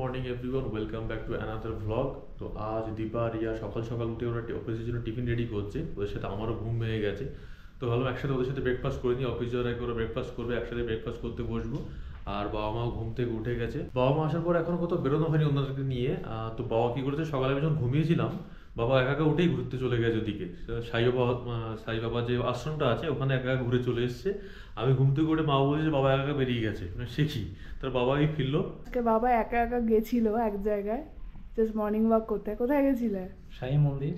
Morning everyone, welcome back to another vlog. তো আজ দীপা রিয়া সকাল সকাল উঠে ওরা অফিসের জন্য টিফিন রেডি করছে। ওদের সাথে আমারও ঘুম ভেঙে গেছে, তো ভাবলাম একসাথে ওদের সাথে ব্রেকফাস্ট করে নিই। অফিস যাওয়ার আগে ওরা ব্রেকফাস্ট করবে, একসাথে ব্রেকফাস্ট করতে বসবো। আর বাবা মাও ঘুম থেকে উঠে গেছে। বাবা মা আসার পর এখনো কোথাও বেরোনো হয়নি ওনাদেরকে নিয়ে। তো বাবা কী করেছে, সকালে আমি যখন ঘুমিয়েছিলাম বাবা একা একা উঠেই ঘুরতে চলে গেছে ওদিকে। সাই বাবা যে আশ্রমটা আছে ওখানে একা একা ঘুরে চলে এসছে। আমি ঘুম থেকে উঠে মা বলছে বাবা একা একা বেরিয়ে গেছে, মানে সে কি, তার বাবাই ফিরলো। আজকে বাবা একা একা গেছিল এক জায়গায়, জাস্ট মর্নিং ওয়াক করতে। কোথায় গেছিলে? সাই মন্দির,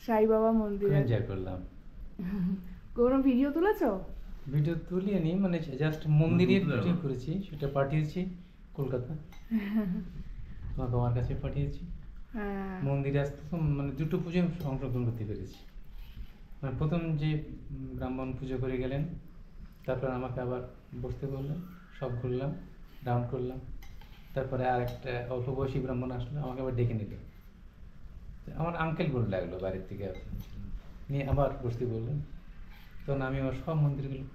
সাই বাবা মন্দিরে এনজয় করলাম। কোনো ভিডিও তুলেছো? ভিডিও তুলিনি, মানে জাস্ট মন্দিরে ভিডিও করেছি, সেটা পাঠিয়েছি কলকাতা। তোমার কাছে পাঠিয়েছি। মন্দিরে আসতে মানে দুটো পুজো অংশগ্রহণ করতে পেরেছি। মানে প্রথম যে ব্রাহ্মণ পুজো করে গেলেন, তারপর আমাকে আবার বসতে বললেন, সব ঘুরলাম, রাউন্ড করলাম। তারপরে আর একটা অল্প বয়সী ব্রাহ্মণ আসলো, আমাকে আবার ডেকে নিল। আমার আঙ্কেল বলে লাগলো বাড়ির থেকে, নিয়ে আবার বসতে বললেন। তখন আমি আবার সব মন্দিরগুলো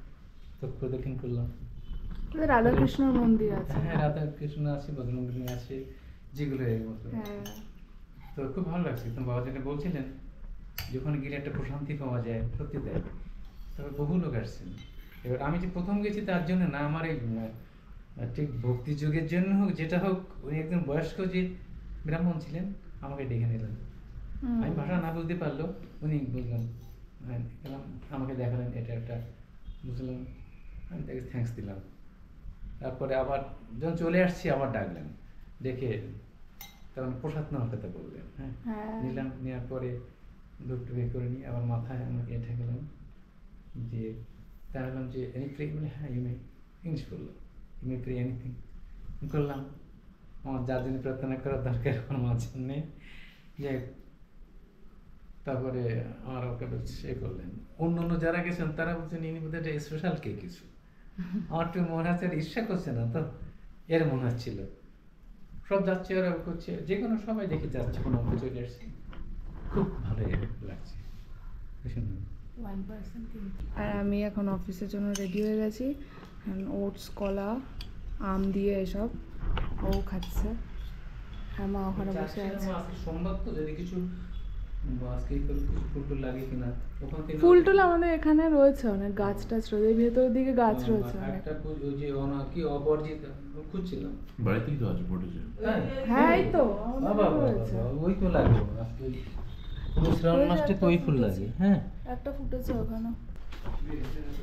প্রদক্ষিণ করলাম। রাধাকৃষ্ণর মন্দির আছে। হ্যাঁ, রাধাকৃষ্ণ আছে, বজরঙ্গী আছে, যেগুলো তো খুব ভালো লাগছে। তো বাবা যেটা বলছিলেন, যখন গেলে একটা প্রশান্তি পাওয়া যায়, সত্যি তাই। তবে বহু লোক আসছেন। এবার আমি যে প্রথম গেছি তার জন্য না, আমার এই ঠিক ভক্তি যুগের জন্য হোক, যেটা হোক, উনি একজন বয়স্ক যে ব্রাহ্মণ ছিলেন, আমাকে ডেকে নিলেন। আমি ভাষা না বুঝতে পারলো, উনি বুঝলাম, আমাকে দেখালেন এটা একটা, বুঝলাম, আমি তাকে থ্যাঙ্কস দিলাম। তারপরে আবার যখন চলে আসছি আবার ডাকলেন, ডেকে তখন প্রসাদ নেওয়ার কথা বললেন। হ্যাঁ, নিলাম। নেওয়ার পরে ধূপটু বের করে নিয়ে আবার মাথায় আমাকে এটা গেলাম, যে তা বললাম যে এনি প্রে, বলে হ্যাঁ ইউ মে, ইংলিশ বললো, ইউ মে প্রে এনিথিং। করলাম আমার যার জন্য প্রার্থনা করার দরকার আমার সামনে, যে তারপরে আমার ওকে সে করলেন। অন্য যারা গেছেন তারা বলছেন ইনি বোধহয় একটা স্পেশাল কে কিছু। আমার তো মনে হচ্ছে ঈর্ষা করছে না তো, এর মনে হচ্ছিল। সব যাচ্ছে, ওরা করছে, যে কোনো সবাই দেখে যাচ্ছে, কোনো চলে আসছে, খুব ভালো লাগছে। আর আমি এখন অফিসের জন্য রেডি হয়ে গেছি। ওটস, কলা, আম দিয়ে এসব ও খাচ্ছে। হ্যাঁ, মা ওখানে বসে আছে। সোমবার তো যদি কিছু ফুল টুল আমাদের এখানে রয়েছে, অনেক গাছ টাছ রয়েছে, ভেতরের দিকে গাছ রয়েছে। বাড়িতেই তো আছে, ফুটেছে। হ্যাঁ, এই তো ওই তো লাগবে শ্রাবণ মাসে তো ওই ফুল লাগে। হ্যাঁ, একটা ফুটেছে ওখানে।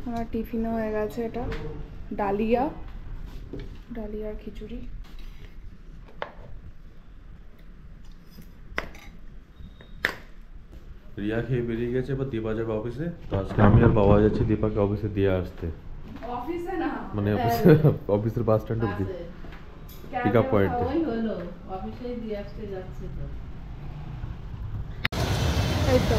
আমার টিফিনও হয়ে গেছে, এটা ডালিয়ার খিচুড়ি। রিয়া খেয়ে বেরিয়ে গেছে, এবার দীপা যাবে অফিসে। তো আজকে আমি আর বাবা যাচ্ছি দীপাকে অফিসে দিয়ে আসতে। অফিসে না, মানে অফিসের বাস স্ট্যান্ড অব্দি, পিক আপ পয়েন্টে। অফিসেই দিয়ে আসতে যাচ্ছে তো। এই তো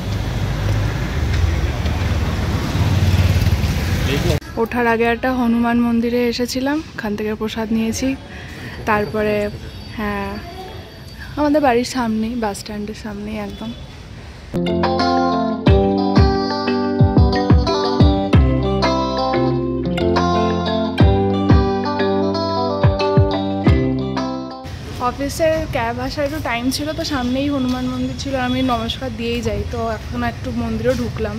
ওঠার আগে একটা হনুমান মন্দিরে এসেছিলাম, ওখান থেকে প্রসাদ নিয়েছি। তারপরে হ্যাঁ, আমাদের বাড়ির সামনেই, বাস স্ট্যান্ডের সামনেই একদম। অফিসের ক্যাব আসার একটু টাইম ছিল, তো সামনেই হনুমান মন্দির ছিল, আমি নমস্কার দিয়েই যাই। তো এখন একটু মন্দিরেও ঢুকলাম,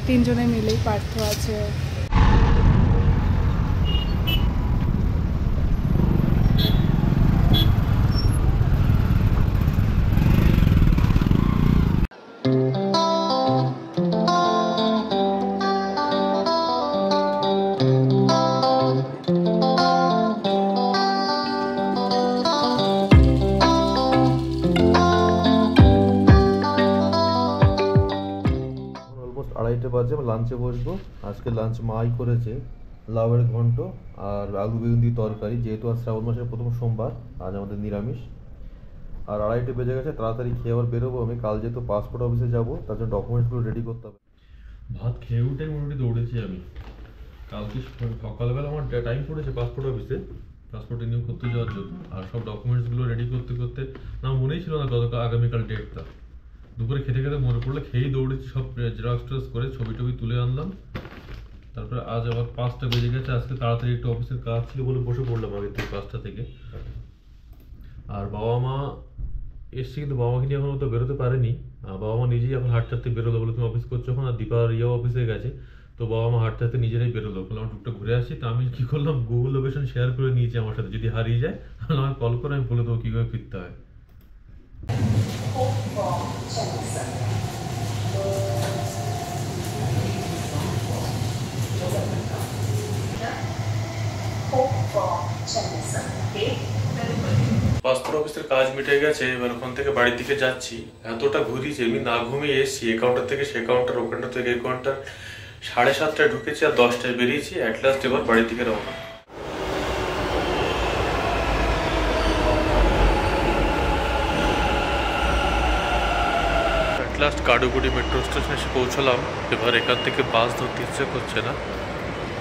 তিনজনে মিলেই, পার্থ আছে। আড়াইটে বাজে, লাঞ্চে বসবো। আজকে লাঞ্চ মাই করেছে, লাউয়ের ঘন্ট আর আলু বেগুন দিয়ে তরকারি, যেহেতু আজ শ্রাবণ মাসের প্রথম সোমবার, আজ আমাদের নিরামিষ। আর আড়াইটে বেজে গেছে, তাড়াতাড়ি খেয়ে আবার বেরোবো আমি। কাল যেহেতু পাসপোর্ট অফিসে যাবো, তার জন্য ডকুমেন্টসগুলো রেডি করতে হবে। ভাত খেয়ে উঠে মোটামুটি দৌড়েছি আমি। কালকে সকালবেলা আমার টাইম পড়েছে পাসপোর্ট অফিসে, পাসপোর্ট রিনিউ করতে যাওয়ার জন্য। আর সব ডকুমেন্টসগুলো রেডি করতে করতে না মনেই ছিল না আগামীকাল ডেটটা। দুপুরে খেতে খেতে মনে পড়লে খেয়েই দৌড়েছি, সব জেরক্স টেরক্স করে ছবি টবি তুলে আনলাম। তারপরে আজ আবার 5টা বেজে গেছে। আজকে তাড়াতাড়ি একটু অফিসের কাজ ছিল বলে বসে পড়লাম আগের থেকে 5টা থেকে। আর বাবা মা এসছে, কিন্তু বাবা মাকে নিয়ে এখন তো বেরোতে পারেনি। বাবা মা নিজেই এখন হাঁটতে হাঁটতে বেরোলো, বলে তুমি অফিস করছো এখন, আর দীপা আর ইয়া অফিসে গেছে। তো বাবা মা হাঁটতে হাঁটতে নিজেরাই বেরোলো, বললাম টুকটা ঘুরে আসি। তো আমি কি করলাম, গুগল লোকেশন শেয়ার করে নিয়েছি আমার সাথে, যদি হারিয়ে যায় তাহলে আমাকে কল করে আমি বলে দেবো কীভাবে ফিরতে হয়। পাসপোর্ট অফিসের কাজ মিটে গেছে, এবার ওখান থেকে বাড়ির দিকে যাচ্ছি। এতটা ঘুরিয়েছি, এমনি না ঘুমিয়ে এসেছি। এ কাউন্টার থেকে সে কাউন্টার, ও কাউন্টার থেকে এই কাউন্টার। 7:30টায় ঢুকেছি আর 10টায় বেরিয়েছি। অ্যাট লাস্ট এবার বাড়ির দিকে রওনা। অ্যাট লাস্ট কাডুগুড়ি মেট্রো স্টেশনে এসে পৌঁছলাম। এবার এখান থেকে বাস ধরতে ইচ্ছে করছে না,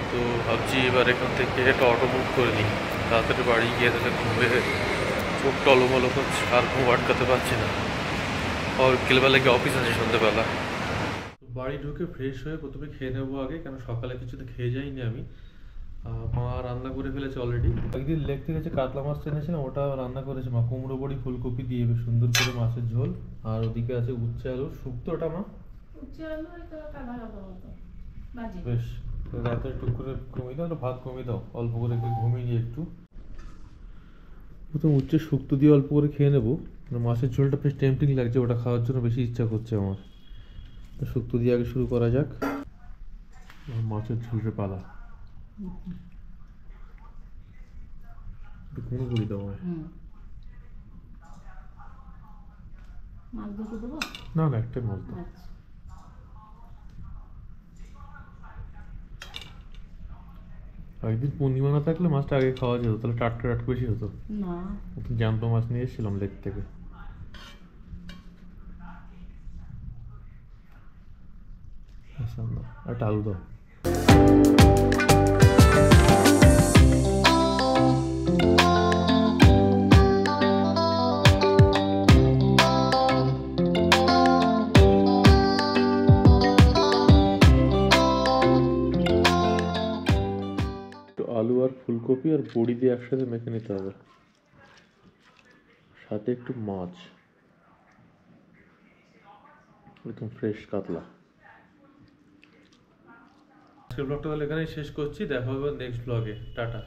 তো ভাবছি এবার এখান থেকে একটা অটো বুক করে নিই। তাড়াতাড়ি বাড়ি গিয়ে তাহলে ঘুমে চোখ টলমলো করছে, আর ঘুম আটকাতে পারছি না। আর বিকেলবেলা গিয়ে অফিস আছে সন্ধ্যেবেলা। বাড়ি ঢুকে ফ্রেশ হয়ে প্রথমে খেয়ে নেবো আগে, কেন সকালে কিছুতে খেয়ে যাইনি আমি। মা রান্না করে ফেলেছে অলরেডি। একদিন লেক থেকে যে কাতলা মাছ এনেছিলাম ওটা রান্না করেছে মা, কুমড়ো বড়ি ফুলকপি দিয়ে বেশ সুন্দর করে মাছের ঝোল। আর ওদিকে আছে উচ্ছে আলু শুক্তো, ওটা মা বেশ। রাতে একটু করে কমিয়ে দাও, ভাত কমিয়ে দাও, অল্প করে ঘুমিয়ে নিয়ে একটু। প্রথম উচ্ছে শুক্তো দিয়ে অল্প করে খেয়ে নেবো, মাছের ঝোলটা বেশ টেম্পটিং লাগছে, ওটা খাওয়ার জন্য বেশি ইচ্ছা করছে আমার। শুক্তো দিয়ে আগে শুরু করা যাক। মাছের ঝোলের পালা কোনো বলি দাও না, না একটাই মাছ দাও। একদিন পূর্ণিমা না থাকলে মাছটা আগে খাওয়া যেত, তাহলে টাটকা বেশি হতো না। জ্যান্ত মাছ নিয়ে এসেছিলাম লেক থেকে। একটা আলু দাও। আলু আর ফুলকপি আর বড়ি দিয়ে একসাথে মেখে নিতে হবে, সাথে একটু মাছ, একদম ফ্রেশ কাতলা। আজকের ব্লগটা তাহলে এখানেই শেষ করছি, দেখা হবে নেক্সট ব্লগে। টাটা।